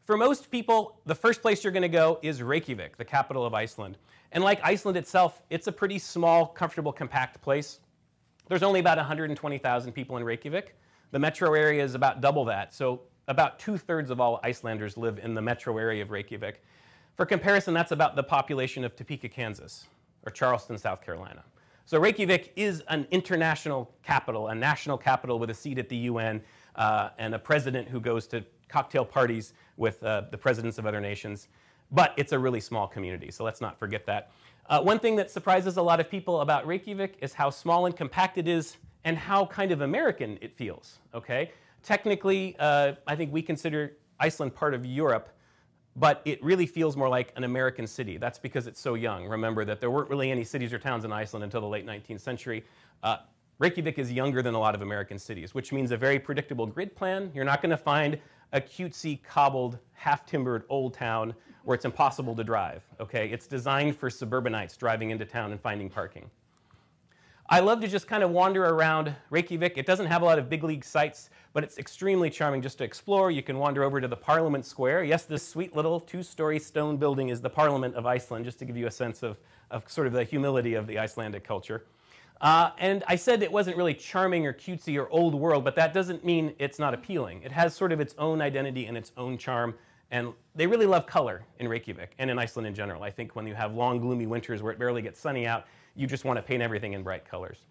For most people, the first place you're going to go is Reykjavik, the capital of Iceland. And like Iceland itself, it's a pretty small, comfortable, compact place. There's only about 120,000 people in Reykjavik. The metro area is about double that. So about 2/3 of all Icelanders live in the metro area of Reykjavik. For comparison, that's about the population of Topeka, Kansas, or Charleston, South Carolina. So Reykjavik is an international capital, a national capital with a seat at the UN, and a president who goes to cocktail parties with the presidents of other nations. But it's a really small community, so let's not forget that. One thing that surprises a lot of people about Reykjavik is how small and compact it is and how kind of American it feels, okay? Technically, I think we consider Iceland part of Europe, but it really feels more like an American city. That's because it's so young. Remember that there weren't really any cities or towns in Iceland until the late 19th century. Reykjavik is younger than a lot of American cities, which means a very predictable grid plan. You're not going to find a cutesy, cobbled, half-timbered old town where it's impossible to drive, okay? It's designed for suburbanites driving into town and finding parking. I love to just kind of wander around Reykjavik. It doesn't have a lot of big league sites, but it's extremely charming just to explore. You can wander over to the Parliament Square. Yes, this sweet little 2-story stone building is the Parliament of Iceland, just to give you a sense of sort of the humility of the Icelandic culture. And I said it wasn't really charming or cutesy or old world, but that doesn't mean it's not appealing. It has sort of its own identity and its own charm, and they really love color in Reykjavik and in Iceland in general. I think when you have long, gloomy winters where it barely gets sunny out, you just want to paint everything in bright colors.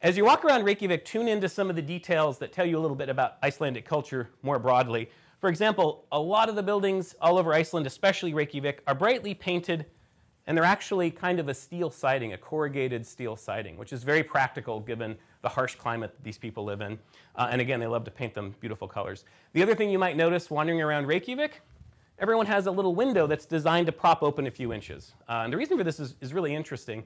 As you walk around Reykjavik, tune into some of the details that tell you a little bit about Icelandic culture more broadly. For example, a lot of the buildings all over Iceland, especially Reykjavik, are brightly painted, and they're actually kind of a steel siding, a corrugated steel siding, which is very practical given the harsh climate that these people live in. And again, they love to paint them beautiful colors. The other thing you might notice wandering around Reykjavik, everyone has a little window that's designed to prop open a few inches. And the reason for this is really interesting.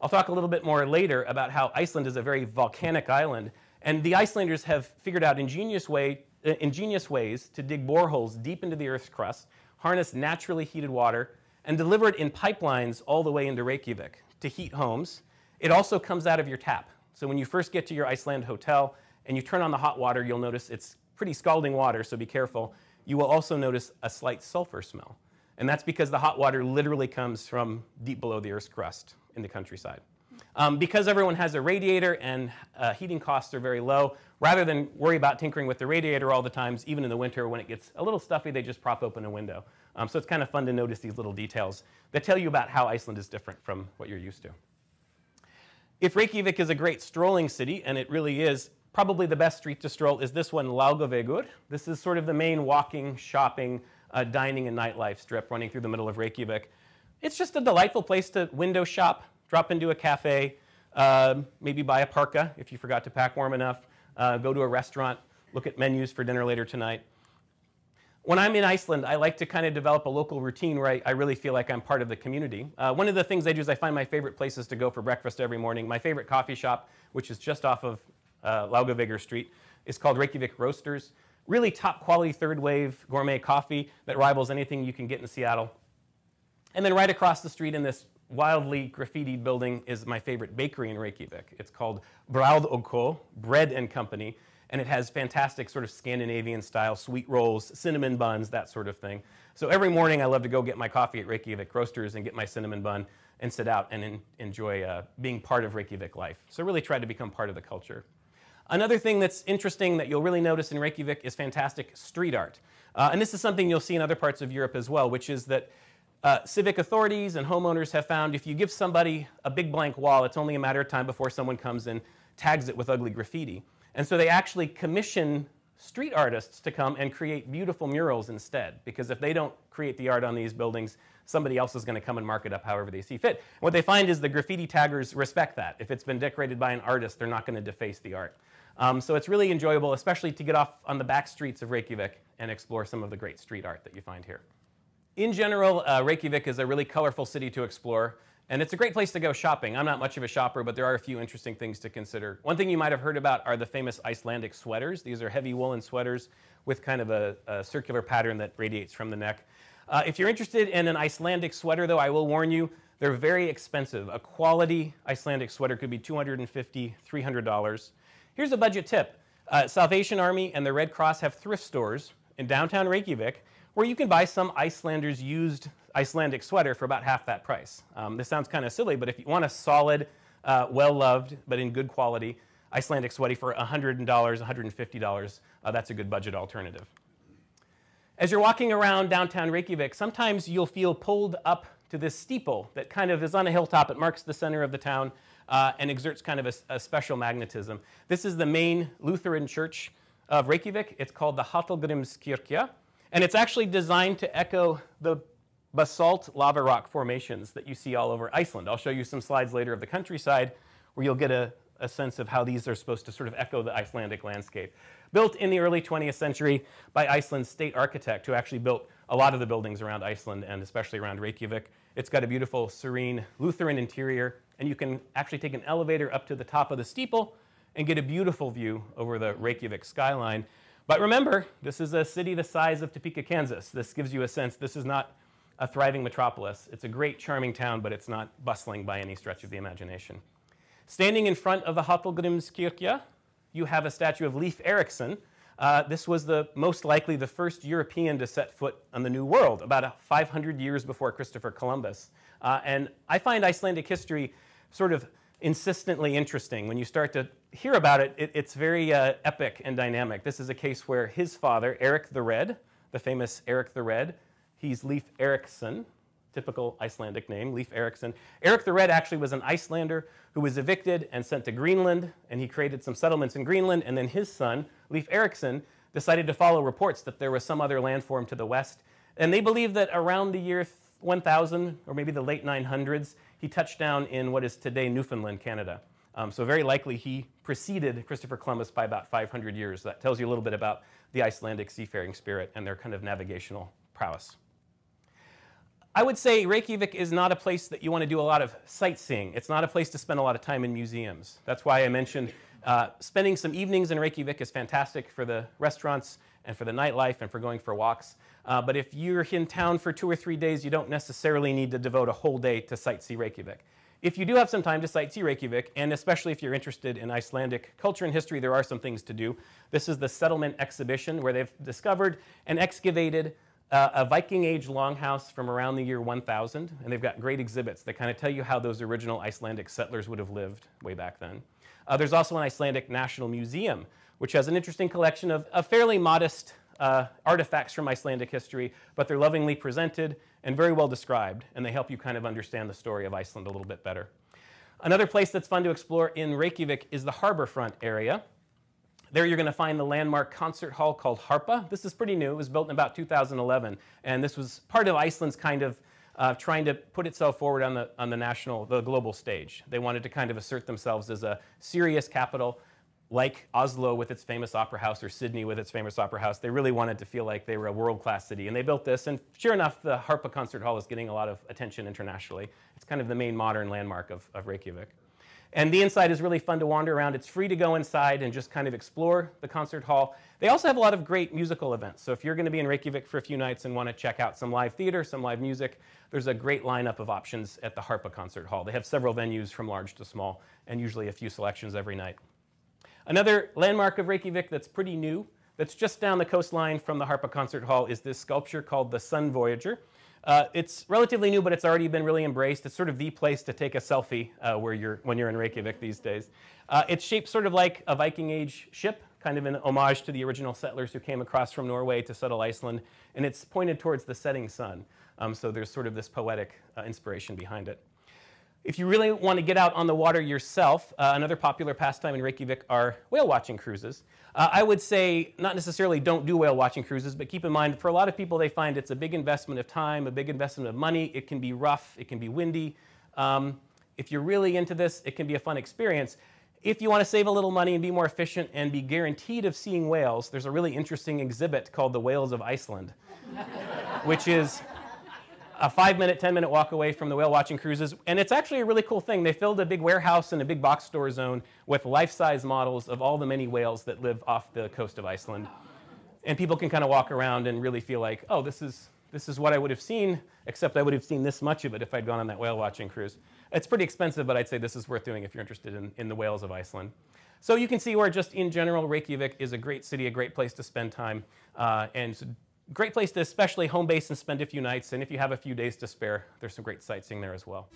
I'll talk a little bit more later about how Iceland is a very volcanic island, and the Icelanders have figured out ingenious ways to dig boreholes deep into the Earth's crust, harness naturally heated water, and deliver it in pipelines all the way into Reykjavik to heat homes. It also comes out of your tap. So when you first get to your Iceland hotel and you turn on the hot water, you'll notice it's pretty scalding water, so be careful. You will also notice a slight sulfur smell. And that's because the hot water literally comes from deep below the Earth's crust in the countryside. Because everyone has a radiator and heating costs are very low, rather than worry about tinkering with the radiator all the times, even in the winter when it gets a little stuffy, they just prop open a window. So it's kind of fun to notice these little details that tell you about how Iceland is different from what you're used to. If Reykjavik is a great strolling city, and it really is, probably the best street to stroll is this one, Laugavegur. This is sort of the main walking, shopping, dining, and nightlife strip running through the middle of Reykjavik. It's just a delightful place to window shop, drop into a cafe, maybe buy a parka if you forgot to pack warm enough, go to a restaurant, look at menus for dinner later tonight. When I'm in Iceland, I like to kind of develop a local routine where I really feel like I'm part of the community. One of the things I do is I find my favorite places to go for breakfast every morning. My favorite coffee shop, which is just off of Laugavegur Street, is called Reykjavik Roasters. Really top quality third wave gourmet coffee that rivals anything you can get in Seattle. And then right across the street in this wildly graffitied building is my favorite bakery in Reykjavik. It's called Brauð og Co., Bread and Company, and it has fantastic sort of Scandinavian style sweet rolls, cinnamon buns, that sort of thing. So every morning I love to go get my coffee at Reykjavik Roasters and get my cinnamon bun and sit out and enjoy being part of Reykjavik life. So really try to become part of the culture. Another thing that's interesting that you'll really notice in Reykjavik is fantastic street art. And this is something you'll see in other parts of Europe as well, which is that civic authorities and homeowners have found if you give somebody a big blank wall, it's only a matter of time before someone comes and tags it with ugly graffiti. And so they actually commission street artists to come and create beautiful murals instead, because if they don't create the art on these buildings, somebody else is going to come and mark it up however they see fit. What they find is the graffiti taggers respect that. If it's been decorated by an artist, they're not going to deface the art. So it's really enjoyable, especially to get off on the back streets of Reykjavik and explore some of the great street art that you find here. In general, Reykjavik is a really colorful city to explore, and it's a great place to go shopping. I'm not much of a shopper, but there are a few interesting things to consider. One thing you might have heard about are the famous Icelandic sweaters. These are heavy woolen sweaters with kind of a circular pattern that radiates from the neck. If you're interested in an Icelandic sweater, though, I will warn you, they're very expensive. A quality Icelandic sweater could be $250, $300. Here's a budget tip. Salvation Army and the Red Cross have thrift stores in downtown Reykjavik where you can buy some Icelanders' used Icelandic sweater for about half that price. This sounds kind of silly, but if you want a solid, well-loved, but in good quality Icelandic sweaty for $100, $150, that's a good budget alternative. As you're walking around downtown Reykjavik, sometimes you'll feel pulled up to this steeple that kind of is on a hilltop. It marks the center of the town and exerts kind of a special magnetism. This is the main Lutheran church of Reykjavik. It's called the Hallgrímskirkja, and it's actually designed to echo the basalt lava rock formations that you see all over Iceland. I'll show you some slides later of the countryside where you'll get a sense of how these are supposed to sort of echo the Icelandic landscape. Built in the early 20th century by Iceland's state architect, who actually built a lot of the buildings around Iceland and especially around Reykjavik. It's got a beautiful, serene Lutheran interior, and you can actually take an elevator up to the top of the steeple and get a beautiful view over the Reykjavik skyline. But remember, this is a city the size of Topeka, Kansas. This gives you a sense this is not a thriving metropolis. It's a great, charming town, but it's not bustling by any stretch of the imagination. Standing in front of the Hallgrímskirkja, you have a statue of Leif Ericson. This was most likely the first European to set foot on the New World, about 500 years before Christopher Columbus. And I find Icelandic history sort of insistently interesting. When you start to hear about it, it's very epic and dynamic. This is a case where his father, Eric the Red, the famous Eric the Red, he's Leif Ericson, typical Icelandic name, Leif Ericson. Eric the Red actually was an Icelander who was evicted and sent to Greenland, and he created some settlements in Greenland, and then his son, Leif Ericson, decided to follow reports that there was some other landform to the west. And they believe that around the year 1000, or maybe the late 900s, he touched down in what is today Newfoundland, Canada. So very likely he preceded Christopher Columbus by about 500 years. That tells you a little bit about the Icelandic seafaring spirit and their kind of navigational prowess. I would say Reykjavik is not a place that you want to do a lot of sightseeing. It's not a place to spend a lot of time in museums. That's why I mentioned spending some evenings in Reykjavik is fantastic for the restaurants and for the nightlife and for going for walks. But if you're in town for 2 or 3 days, you don't necessarily need to devote a whole day to sightsee Reykjavik. If you do have some time to sightsee Reykjavik, and especially if you're interested in Icelandic culture and history, there are some things to do. This is the settlement exhibition where they've discovered and excavated a Viking Age longhouse from around the year 1000, and they've got great exhibits that kind of tell you how those original Icelandic settlers would have lived way back then. There's also an Icelandic National Museum, which has an interesting collection of fairly modest artifacts from Icelandic history, but they're lovingly presented and very well described, and they help you kind of understand the story of Iceland a little bit better. Another place that's fun to explore in Reykjavik is the Harbour Front area. There you're going to find the landmark concert hall called Harpa. This is pretty new. It was built in about 2011, and this was part of Iceland's kind of trying to put itself forward on the global stage. They wanted to kind of assert themselves as a serious capital, like Oslo with its famous opera house or Sydney with its famous opera house. They really wanted to feel like they were a world-class city, and they built this. And sure enough, the Harpa Concert Hall is getting a lot of attention internationally. It's kind of the main modern landmark of Reykjavik. And the inside is really fun to wander around. It's free to go inside and just kind of explore the concert hall. They also have a lot of great musical events. So if you're going to be in Reykjavik for a few nights and want to check out some live theater, some live music, there's a great lineup of options at the Harpa Concert Hall. They have several venues from large to small, and usually a few selections every night. Another landmark of Reykjavik that's pretty new, that's just down the coastline from the Harpa Concert Hall, is this sculpture called the Sun Voyager. It's relatively new, but it's already been really embraced. It's sort of the place to take a selfie when you're in Reykjavik these days. It's shaped sort of like a Viking Age ship, kind of an homage to the original settlers who came across from Norway to settle Iceland, and it's pointed towards the setting sun. So there's sort of this poetic inspiration behind it. If you really want to get out on the water yourself, another popular pastime in Reykjavik are whale watching cruises. I would say not necessarily don't do whale watching cruises, but keep in mind for a lot of people they find it's a big investment of time, a big investment of money. It can be rough, it can be windy. If you're really into this, it can be a fun experience. If you want to save a little money and be more efficient and be guaranteed of seeing whales, there's a really interesting exhibit called the Whales of Iceland, which is a 5-minute, 10-minute walk away from the whale watching cruises. And it's actually a really cool thing. They filled a big warehouse and a big box store zone with life-size models of all the many whales that live off the coast of Iceland. And people can kind of walk around and really feel like, oh, this is what I would have seen, except I would have seen this much of it if I'd gone on that whale watching cruise. It's pretty expensive, but I'd say this is worth doing if you're interested in the whales of Iceland. So you can see where just in general, Reykjavik is a great city, a great place to spend time. And Great place to especially home base and spend a few nights, and if you have a few days to spare, there's some great sightseeing there as well.